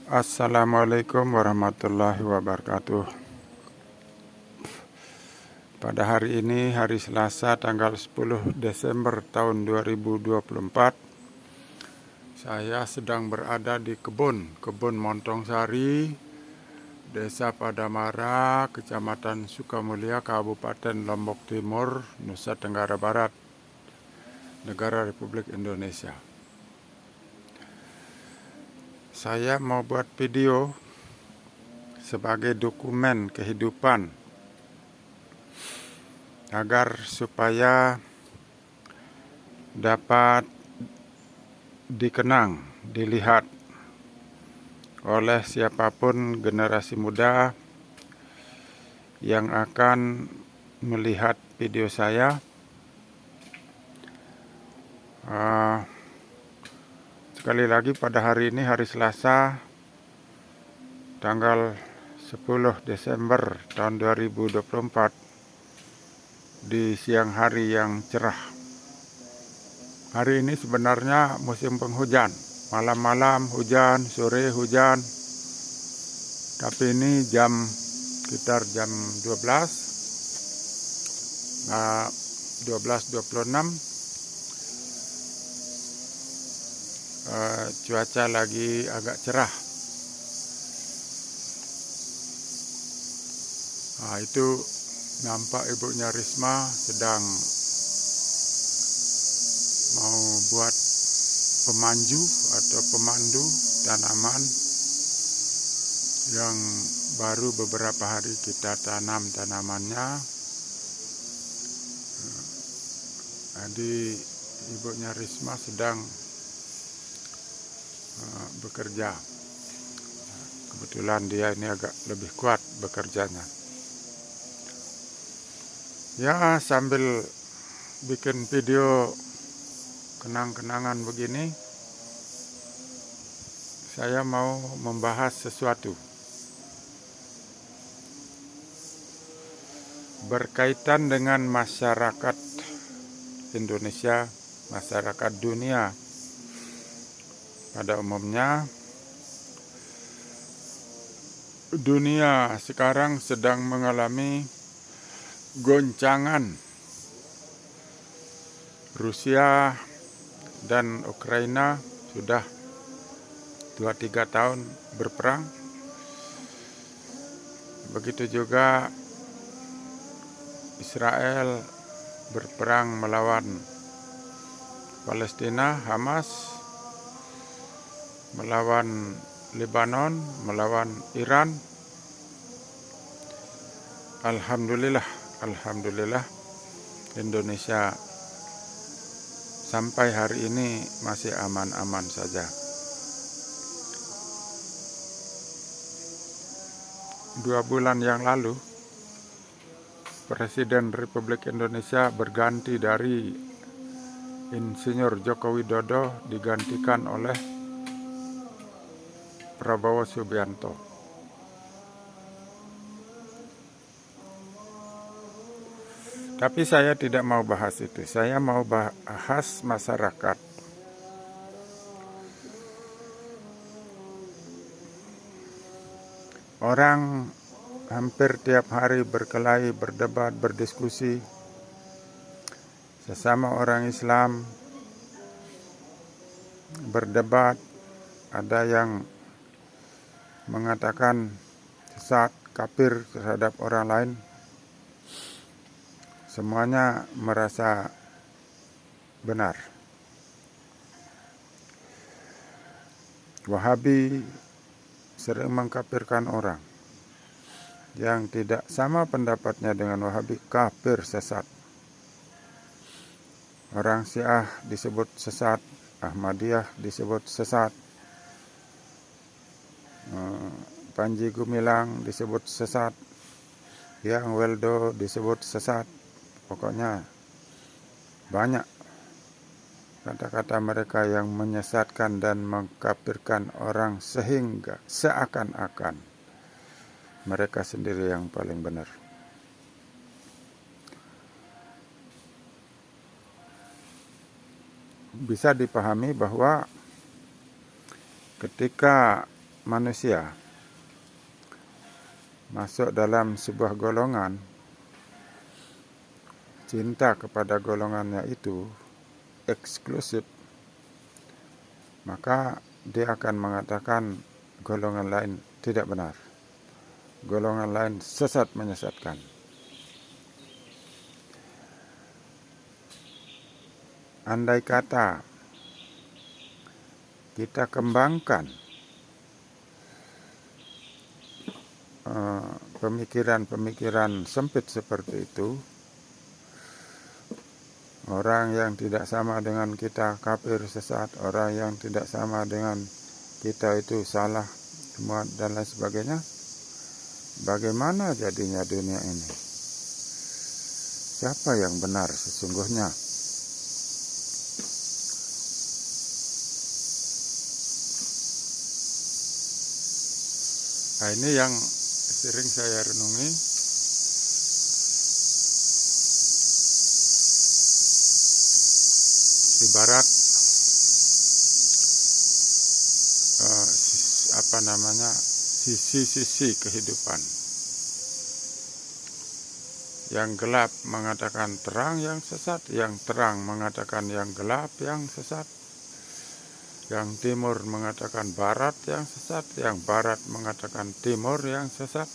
Assalamualaikum warahmatullahi wabarakatuh. Pada hari ini, hari Selasa tanggal 10 Desember tahun 2024, saya sedang berada di kebun Montong Sari, Desa Padamara, Kecamatan Sukamulya, Kabupaten Lombok Timur, Nusa Tenggara Barat, Negara Republik Indonesia. Saya mau buat video sebagai dokumen kehidupan agar supaya dapat dikenang, dilihat oleh siapapun generasi muda yang akan melihat video saya. Sekali lagi, pada hari ini, hari Selasa tanggal 10 Desember tahun 2024, di siang hari yang cerah. Hari ini sebenarnya musim penghujan, malam-malam hujan, sore hujan, tapi ini sekitar jam 12:26, cuaca lagi agak cerah. Itu nampak ibunya Risma sedang mau buat pemanju atau pemandu tanaman yang baru beberapa hari kita tanam tanamannya. Jadi ibunya Risma sedang bekerja. Kebetulan dia ini agak lebih kuat bekerjanya. Ya, sambil bikin video kenang-kenangan begini, saya mau membahas sesuatu berkaitan dengan masyarakat Indonesia, masyarakat dunia pada umumnya. Dunia sekarang sedang mengalami goncangan. Rusia dan Ukraina sudah 2-3 tahun berperang. Begitu juga Israel berperang melawan Palestina, Hamas, melawan Lebanon, melawan Iran. Alhamdulillah, Indonesia sampai hari ini masih aman-aman saja. 2 bulan yang lalu, Presiden Republik Indonesia berganti dari Insinyur Joko Widodo, digantikan oleh Prabowo Subianto. Tapi saya tidak mau bahas itu. Saya mau bahas masyarakat. Orang hampir tiap hari berkelahi, berdebat, berdiskusi. Sesama orang Islam berdebat. Ada yang mengatakan sesat, kafir terhadap orang lain. Semuanya merasa benar. Wahabi sering mengkafirkan orang yang tidak sama pendapatnya dengan Wahabi, kafir, sesat. Orang Syiah disebut sesat, Ahmadiyah disebut sesat, Panji Gumilang disebut sesat, Yang Weldo disebut sesat. Pokoknya banyak kata-kata mereka yang menyesatkan dan mengkafirkan orang sehingga seakan-akan mereka sendiri yang paling benar. Bisa dipahami bahwa ketika manusia masuk dalam sebuah golongan, cinta kepada golongannya itu eksklusif, maka dia akan mengatakan golongan lain tidak benar, golongan lain sesat menyesatkan. Andai kata kita kembangkan pemikiran-pemikiran sempit seperti itu, orang yang tidak sama dengan kita kafir, sesat, orang yang tidak sama dengan kita itu salah, semua dan lain sebagainya, bagaimana jadinya dunia ini? Siapa yang benar sesungguhnya? Nah, ini yang sering saya renungi. Ibarat sisi-sisi kehidupan. Yang gelap mengatakan terang yang sesat, yang terang mengatakan yang gelap yang sesat, yang timur mengatakan barat yang sesat, yang barat mengatakan timur yang sesat,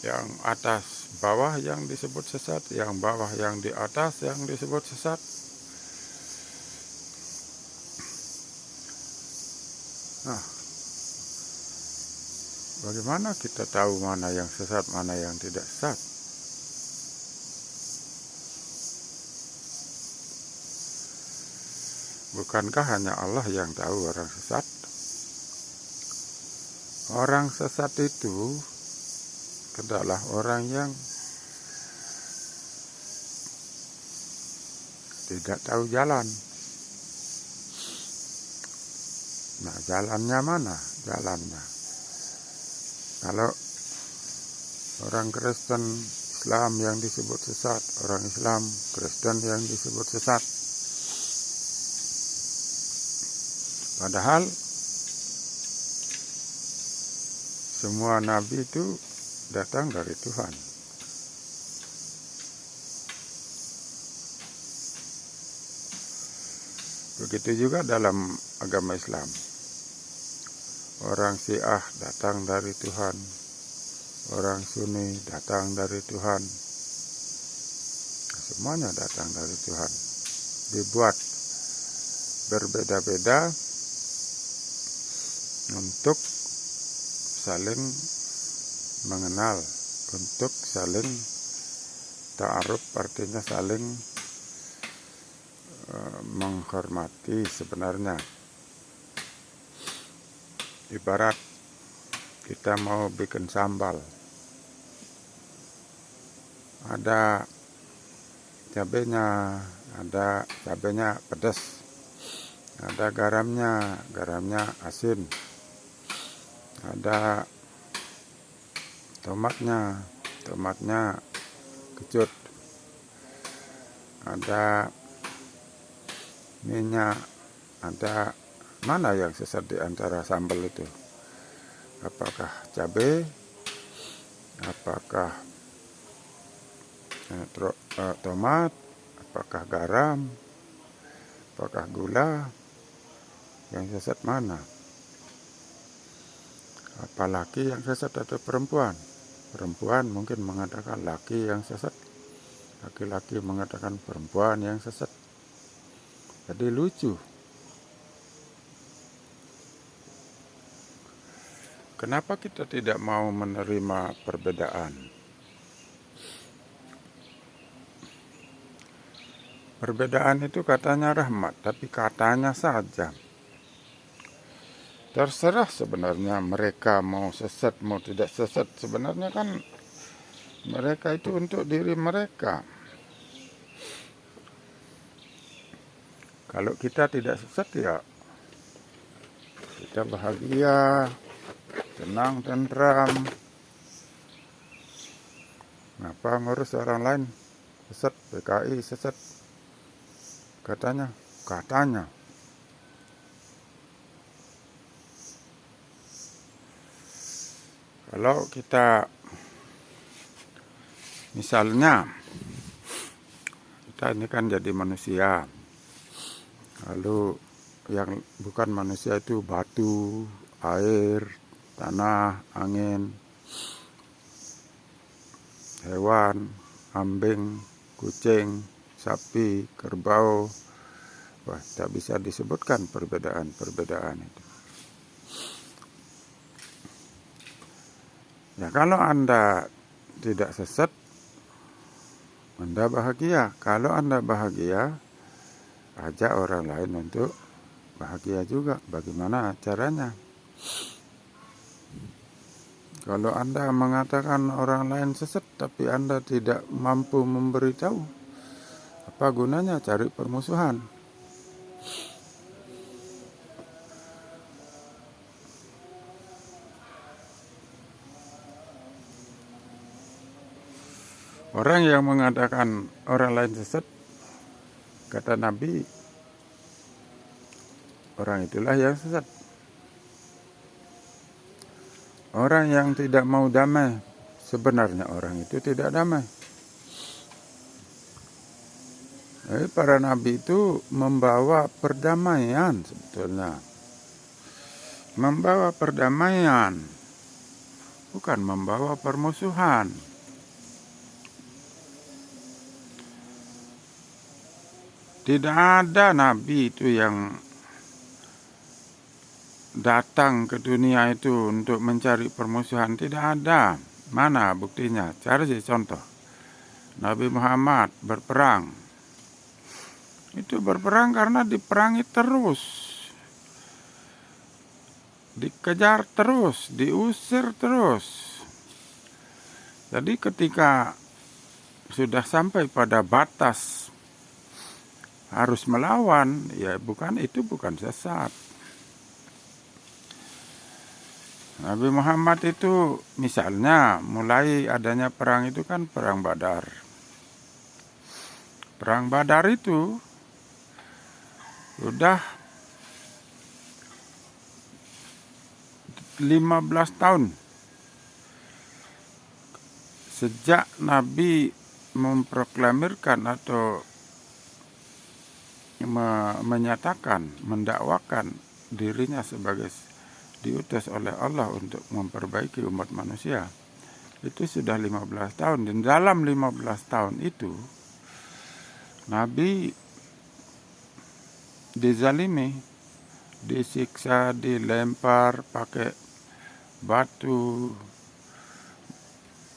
yang atas bawah yang disebut sesat, yang bawah yang di atas yang disebut sesat. Nah, bagaimana kita tahu mana yang sesat, mana yang tidak sesat? Bukankah hanya Allah yang tahu orang sesat? Orang sesat itu adalah orang yang tidak tahu jalan. Nah, jalannya mana? Jalannya. Kalau orang Kristen Islam yang disebut sesat, orang Islam Kristen yang disebut sesat. Padahal semua nabi itu datang dari Tuhan. Begitu juga dalam agama Islam. Orang Syiah datang dari Tuhan, orang Sunni datang dari Tuhan. Semuanya datang dari Tuhan. Dibuat berbeda-beda untuk saling mengenal, untuk saling ta'aruf, artinya saling menghormati sebenarnya. Ibarat kita mau bikin sambal, ada cabenya pedas, ada garamnya asin, ada tomatnya kecut, ada minyak, ada mana yang sesat di antara sambal itu? Apakah cabai? Apakah tomat? Apakah garam? Apakah gula? Yang sesat mana? Apa laki yang sesat atau perempuan? Perempuan mungkin mengatakan laki yang sesat, laki-laki mengatakan perempuan yang sesat. Jadi lucu. Kenapa kita tidak mau menerima perbedaan? Perbedaan itu katanya rahmat, tapi katanya saja. Terserah sebenarnya mereka mau sesat, mau tidak sesat. Sebenarnya kan mereka itu untuk diri mereka. Kalau kita tidak sesat ya kita bahagia, tenang, tentram. Ngapa ngurus orang lain sesat, PKI sesat? Katanya. Kalau kita misalnya kita ini kan jadi manusia, lalu yang bukan manusia itu batu, air, tanah, angin, hewan, kambing, kucing, sapi, kerbau. Wah, tak bisa disebutkan perbedaan-perbedaan itu. Ya, kalau Anda tidak sesat, Anda bahagia. Kalau Anda bahagia, ajak orang lain untuk bahagia juga. Bagaimana caranya? Kalau Anda mengatakan orang lain sesat, tapi Anda tidak mampu memberitahu, apa gunanya cari permusuhan? Orang yang mengatakan orang lain sesat, kata Nabi, orang itulah yang sesat. Orang yang tidak mau damai, sebenarnya orang itu tidak damai. Jadi para nabi itu membawa perdamaian sebetulnya. Membawa perdamaian, bukan membawa permusuhan. Tidak ada nabi itu yang datang ke dunia itu untuk mencari permusuhan. Tidak ada. Mana buktinya? Cari contoh. Nabi Muhammad berperang. Itu berperang karena diperangi terus. Dikejar terus, diusir terus. Jadi ketika sudah sampai pada batas harus melawan, ya bukan sesat. Nabi Muhammad itu misalnya mulai adanya perang itu kan perang Badar. Perang Badar itu sudah 15 tahun sejak Nabi memproklamirkan atau menyatakan, mendakwakan dirinya sebagai diutus oleh Allah untuk memperbaiki umat manusia. Itu sudah 15 tahun. Dan dalam 15 tahun itu Nabi dizalimi, disiksa, dilempar pakai batu,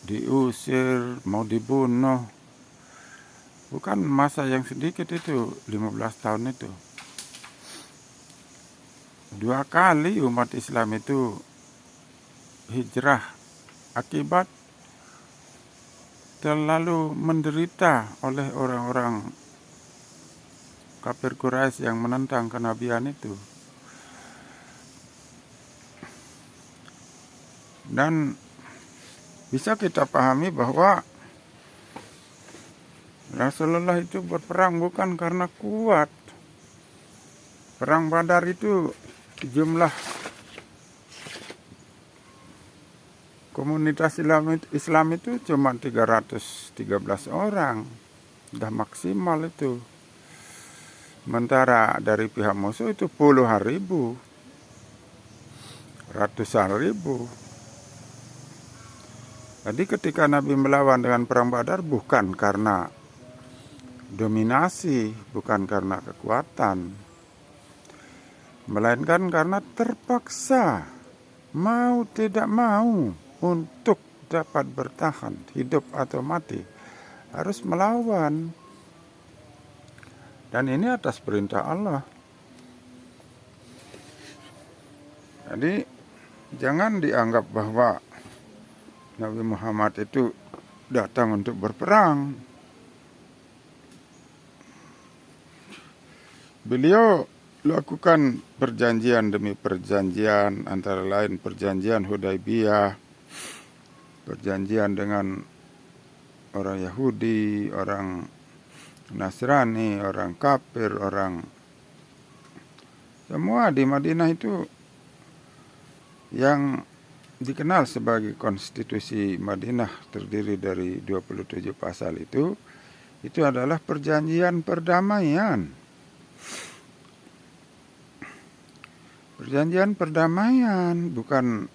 diusir, mau dibunuh. Bukan masa yang sedikit itu, 15 tahun itu. 2 kali umat Islam itu hijrah akibat terlalu menderita oleh orang-orang kafir Quraisy yang menentang kenabian itu. Dan bisa kita pahami bahwa Rasulullah itu berperang bukan karena kuat. Perang Badar itu jumlah komunitas Islam itu cuma 313 orang. Sudah maksimal itu. Sementara dari pihak musuh itu puluhan ribu, ratusan ribu. Jadi ketika Nabi melawan dengan perang Badar bukan karena dominasi, bukan karena kekuatan, melainkan karena terpaksa, mau tidak mau, untuk dapat bertahan, hidup atau mati, harus melawan. Dan ini atas perintah Allah. Jadi jangan dianggap bahwa Nabi Muhammad itu datang untuk berperang. Beliau lakukan perjanjian demi perjanjian, antara lain perjanjian Hudaybiyah, perjanjian dengan orang Yahudi, orang Nasrani, orang kafir, orang semua di Madinah itu yang dikenal sebagai konstitusi Madinah terdiri dari 27 pasal itu adalah perjanjian perdamaian. Perjanjian perdamaian, bukan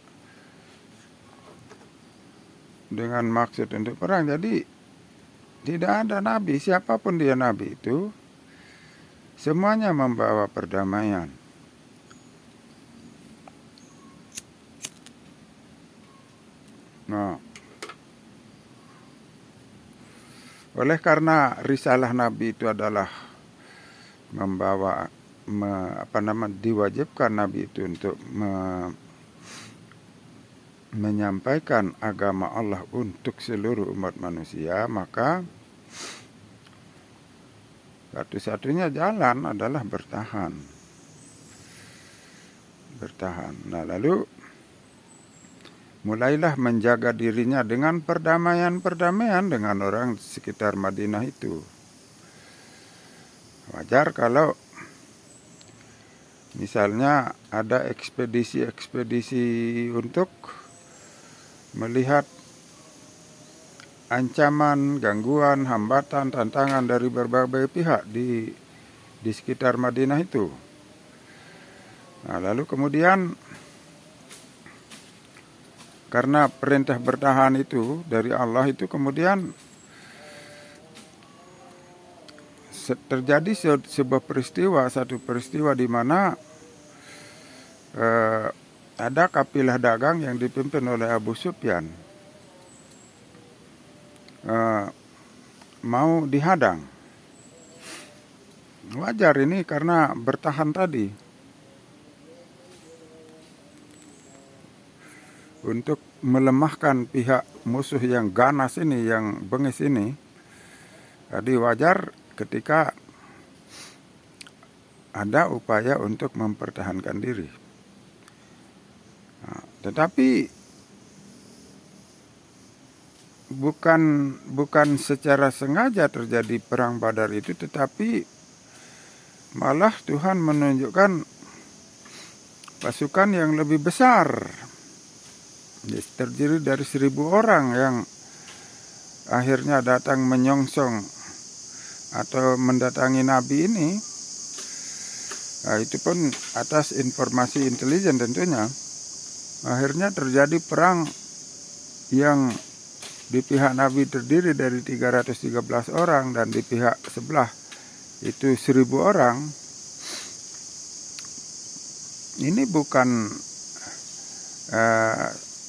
dengan maksud untuk perang. Jadi tidak ada nabi, siapapun dia nabi itu, semuanya membawa perdamaian. Nah, oleh karena risalah nabi itu adalah membawa diwajibkan nabi itu untuk menyampaikan agama Allah untuk seluruh umat manusia, maka satu-satunya jalan adalah bertahan. Nah, lalu mulailah menjaga dirinya dengan perdamaian dengan orang sekitar Madinah itu. Wajar kalau misalnya ada ekspedisi untuk melihat ancaman, gangguan, hambatan, tantangan dari berbagai pihak di sekitar Madinah itu. Nah, lalu kemudian karena perintah bertahan itu dari Allah itu, kemudian terjadi satu peristiwa di mana ada kafilah dagang yang dipimpin oleh Abu Sufyan mau dihadang. Wajar ini karena bertahan tadi. Untuk melemahkan pihak musuh yang ganas ini, yang bengis ini. Jadi wajar ketika ada upaya untuk mempertahankan diri. Nah, tetapi bukan secara sengaja terjadi perang Badar itu, tetapi malah Tuhan menunjukkan pasukan yang lebih besar, terdiri dari 1.000 orang yang akhirnya datang menyongsong atau mendatangi Nabi ini. Nah, itu pun atas informasi intelijen tentunya. Akhirnya terjadi perang yang di pihak Nabi terdiri dari 313 orang dan di pihak sebelah itu 1.000 orang. Ini bukan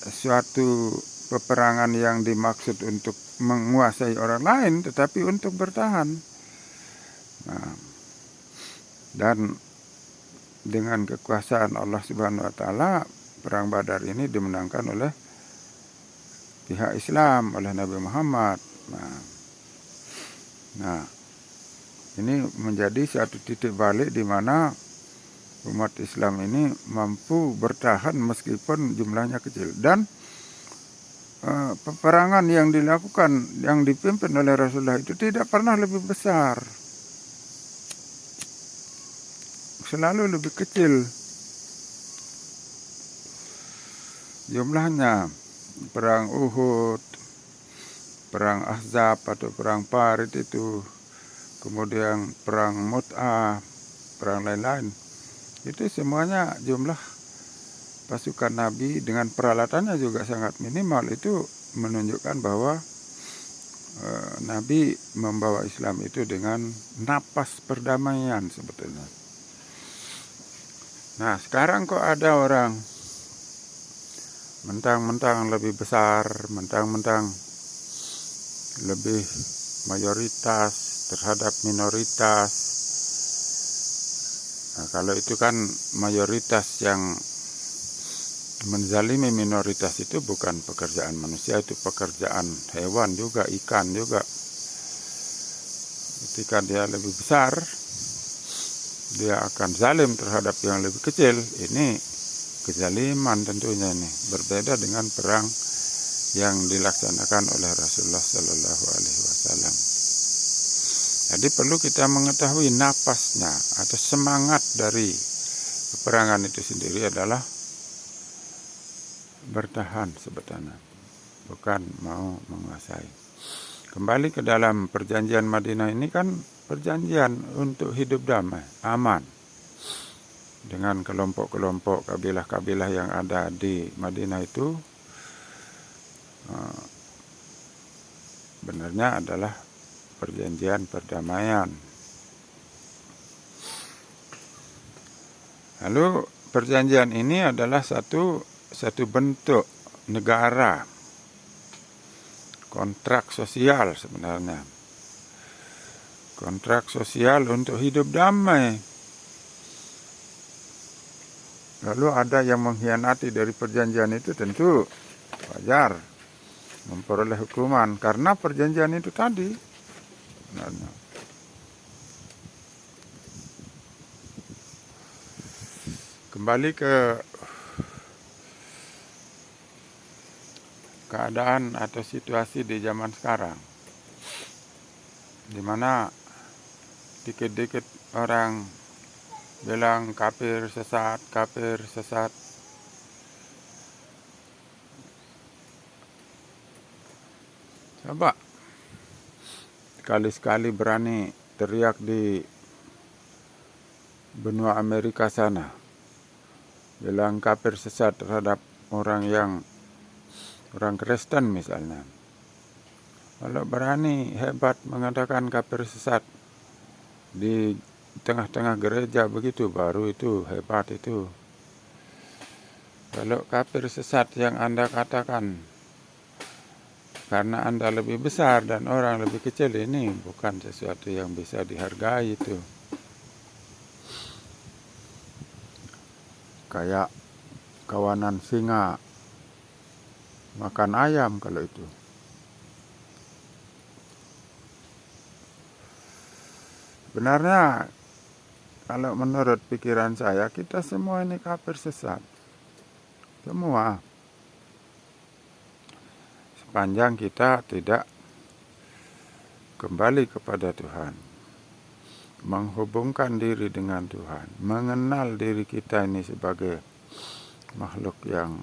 suatu peperangan yang dimaksud untuk menguasai orang lain, tetapi untuk bertahan. Nah, dan dengan kekuasaan Allah Subhanahu wa taala, perang Badar ini dimenangkan oleh pihak Islam, oleh Nabi Muhammad. Nah, ini menjadi satu titik balik di mana umat Islam ini mampu bertahan meskipun jumlahnya kecil. Dan peperangan yang dilakukan, yang dipimpin oleh Rasulullah itu tidak pernah lebih besar, selalu lebih kecil jumlahnya. Perang Uhud, perang Ahzab atau perang Parit itu, kemudian perang Mut'ah, perang lain-lain, itu semuanya jumlah pasukan Nabi dengan peralatannya juga sangat minimal. Itu menunjukkan bahwa Nabi membawa Islam itu dengan napas perdamaian sebetulnya. Nah, sekarang kok ada orang mentang-mentang lebih besar, mentang-mentang lebih mayoritas terhadap minoritas. Nah, kalau itu kan mayoritas yang menzalimi minoritas itu bukan pekerjaan manusia, itu pekerjaan hewan juga, ikan juga. Ketika dia lebih besar, dia akan zalim terhadap yang lebih kecil. Ini kezaliman tentunya ini. Berbeda dengan perang yang dilaksanakan oleh Rasulullah Sallallahu Alaihi Wasallam. Jadi perlu kita mengetahui napasnya atau semangat dari peperangan itu sendiri adalah bertahan sebetulnya, bukan mau menguasai. Kembali ke dalam perjanjian Madinah ini kan perjanjian untuk hidup damai, aman dengan kelompok-kelompok kabilah-kabilah yang ada di Madinah itu. Benarnya adalah perjanjian perdamaian. Lalu perjanjian ini adalah satu bentuk negara, kontrak sosial sebenarnya. Kontrak sosial untuk hidup damai. Lalu ada yang mengkhianati dari perjanjian itu, tentu wajar memperoleh hukuman karena perjanjian itu tadi. Sebenarnya. Kembali ke keadaan atau situasi di zaman sekarang, di mana dikit-dikit orang bilang kafir sesat. Coba sekali-sekali berani teriak di benua Amerika sana, bilang kafir sesat terhadap orang Kristen misalnya. Kalau berani hebat mengatakan kafir sesat di tengah-tengah gereja begitu, baru itu hebat itu. Kalau kafir sesat yang Anda katakan karena Anda lebih besar dan orang lebih kecil, ini bukan sesuatu yang bisa dihargai itu. Kayak kawanan singa makan ayam kalau itu. Sebenarnya kalau menurut pikiran saya, kita semua ini kafir sesat. Semua. Sepanjang kita tidak kembali kepada Tuhan, menghubungkan diri dengan Tuhan, mengenal diri kita ini sebagai makhluk yang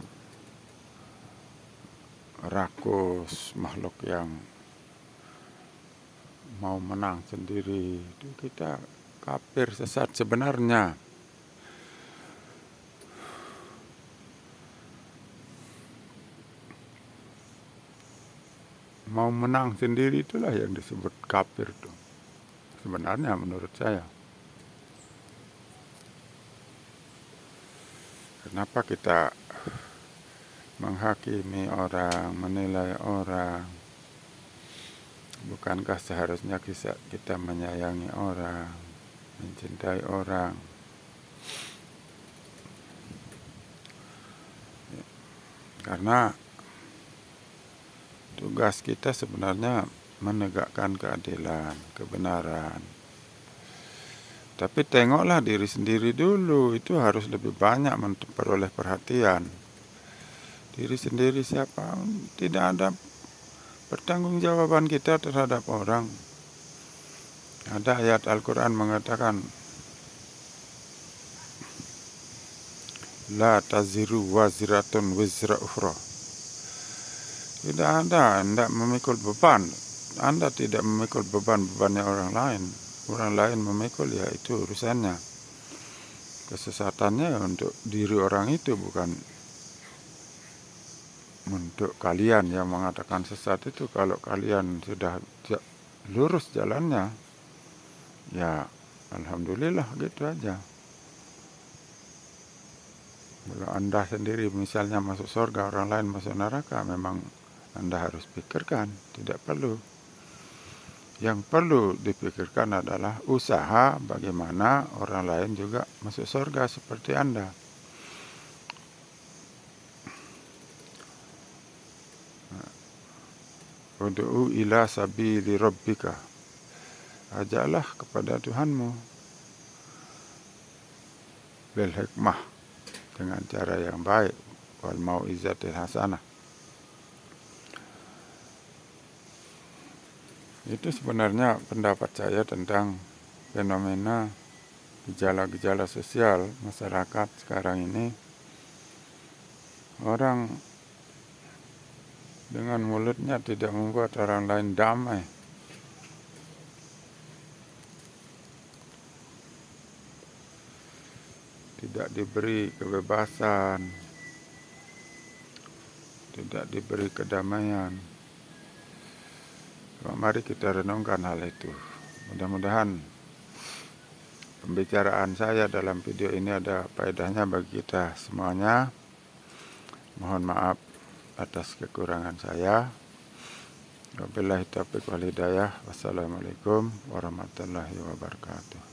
rakus, makhluk yang mau menang sendiri, itu kita kafir sesat sebenarnya. Mau menang sendiri itulah yang disebut kafir tuh. Sebenarnya menurut saya. Kenapa kita menghakimi orang, menilai orang? Bukankah seharusnya kita menyayangi orang, mencintai orang? Karena tugas kita sebenarnya menegakkan keadilan, kebenaran. Tapi tengoklah diri sendiri dulu, itu harus lebih banyak memperoleh perhatian. Diri sendiri siapa? Tidak ada pertanggungjawaban kita terhadap orang. Ada ayat Al-Quran mengatakan, La taziru waziratun wizra ukhra. Tidak ada, Anda memikul beban. Anda tidak memikul bebannya orang lain. Orang lain memikul, ya itu urusannya. Kesesatannya untuk diri orang itu, bukan untuk kalian yang mengatakan sesat itu. Kalau kalian sudah lurus jalannya, ya alhamdulillah, gitu aja. Kalau Anda sendiri misalnya masuk surga, orang lain masuk neraka, memang Anda harus pikirkan, tidak perlu. Yang perlu dipikirkan adalah usaha bagaimana orang lain juga masuk surga seperti Anda. Ud'u ila sabili rabbika. Ajaklah kepada Tuhanmu bil hikmah, dengan cara yang baik, wal mau'izatil hasanah. Itu sebenarnya pendapat saya tentang fenomena gejala-gejala sosial masyarakat sekarang ini. Orang dengan mulutnya tidak membuat orang lain damai. Tidak diberi kebebasan, tidak diberi kedamaian. Mari kita renungkan hal itu. Mudah-mudahan pembicaraan saya dalam video ini ada faedahnya bagi kita semuanya. Mohon maaf atas kekurangan saya. Wabillahi taufiq wal hidayah. Wassalamualaikum warahmatullahi wabarakatuh.